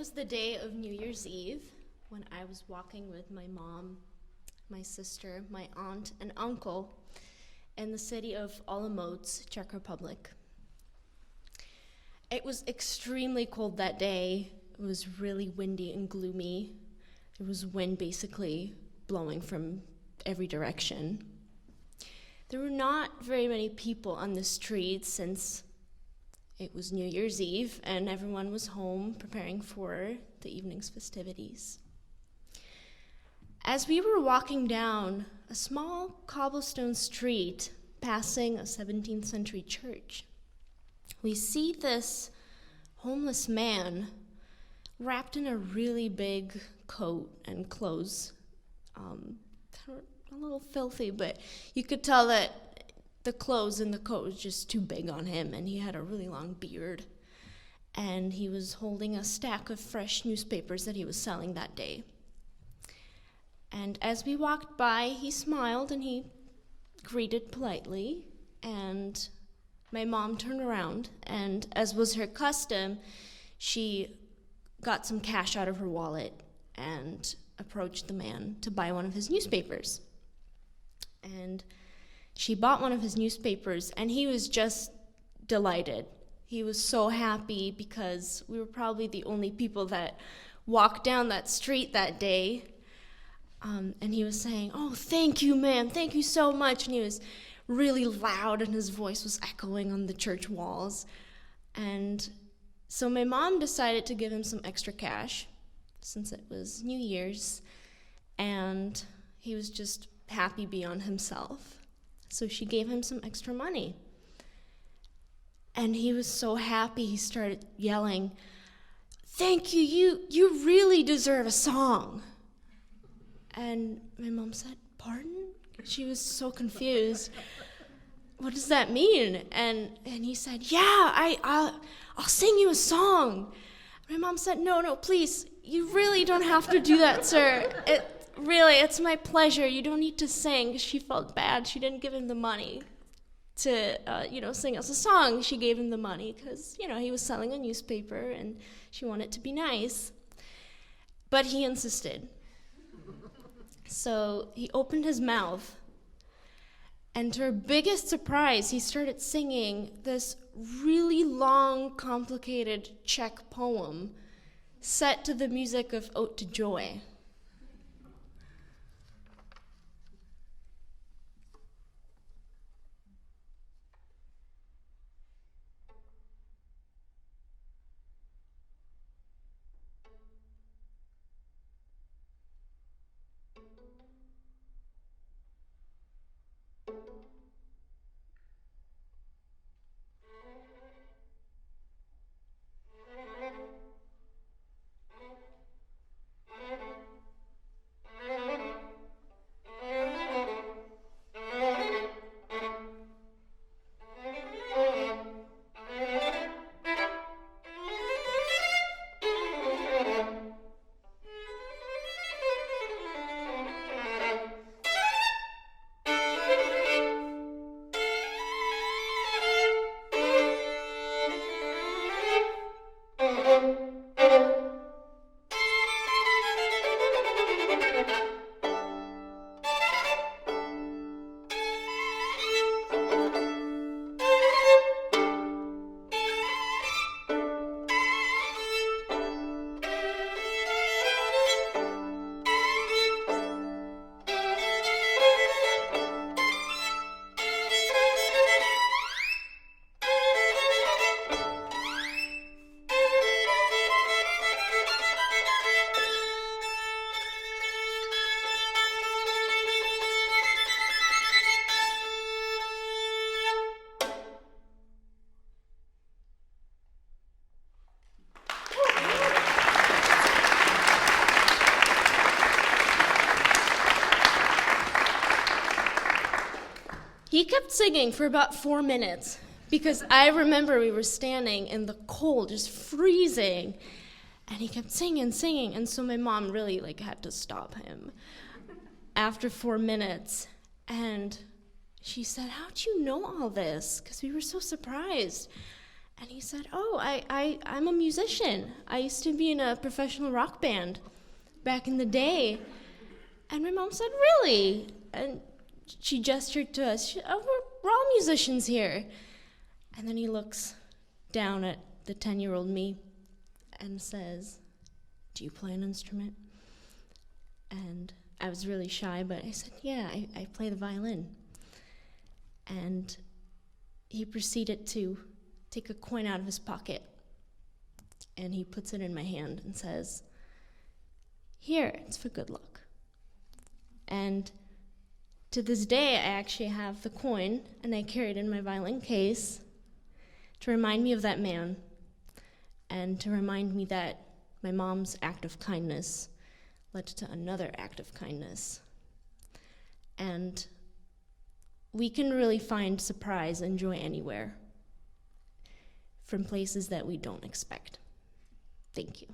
was the day of New Year's Eve when I was walking with my mom, my sister, my aunt, and uncle in the city of Olomouc, Czech Republic. It was extremely cold that day. It was really windy and gloomy. There was wind basically blowing from every direction. There were not very many people on the streets since it was New Year's Eve and everyone was home preparing for the evening's festivities. As we were walking down a small cobblestone street passing a 17th century church, we see this homeless man wrapped in a really big coat and clothes. A little filthy, but you could tell that the clothes and the coat was just too big on him, and he had a really long beard. And he was holding a stack of fresh newspapers that he was selling that day. And as we walked by, he smiled and he greeted politely, and my mom turned around, and as was her custom, she got some cash out of her wallet and approached the man to buy one of his newspapers. And she bought one of his newspapers, and he was just delighted. He was so happy because we were probably the only people that walked down that street that day. And he was saying, "Oh, thank you, ma'am, thank you so much." And he was really loud, and his voice was echoing on the church walls. And so my mom decided to give him some extra cash, since it was New Year's, and he was just happy beyond himself. So she gave him some extra money. And he was so happy, he started yelling, "Thank you, you really deserve a song." And my mom said, "Pardon?" She was so confused. "What does that mean?" And he said, "Yeah, I'll sing you a song." My mom said, No, please, you really don't have to do that, sir. It's my pleasure. You don't need to sing." She felt bad. She didn't give him the money to, sing us a song. She gave him the money because, he was selling a newspaper and she wanted to be nice. But he insisted. So he opened his mouth, and to her biggest surprise, he started singing this really long, complicated Czech poem set to the music of Ode to Joy. He kept singing for about 4 minutes because I remember we were standing in the cold, just freezing, and he kept singing, and so my mom really had to stop him after 4 minutes. And she said, "How'd you know all this?" Because we were so surprised. And he said, oh, I'm a musician. I used to be in a professional rock band back in the day. And my mom said, really? And she gestured to us, we're all musicians here. And then he looks down at the 10-year-old me and says, do you play an instrument? And I was really shy, but I said, yeah, I play the violin. And he proceeded to take a coin out of his pocket, and he puts it in my hand and says, here, it's for good luck. And to this day, I actually have the coin, and I carry it in my violin case to remind me of that man, and to remind me that my mom's act of kindness led to another act of kindness. And we can really find surprise and joy anywhere, from places that we don't expect. Thank you.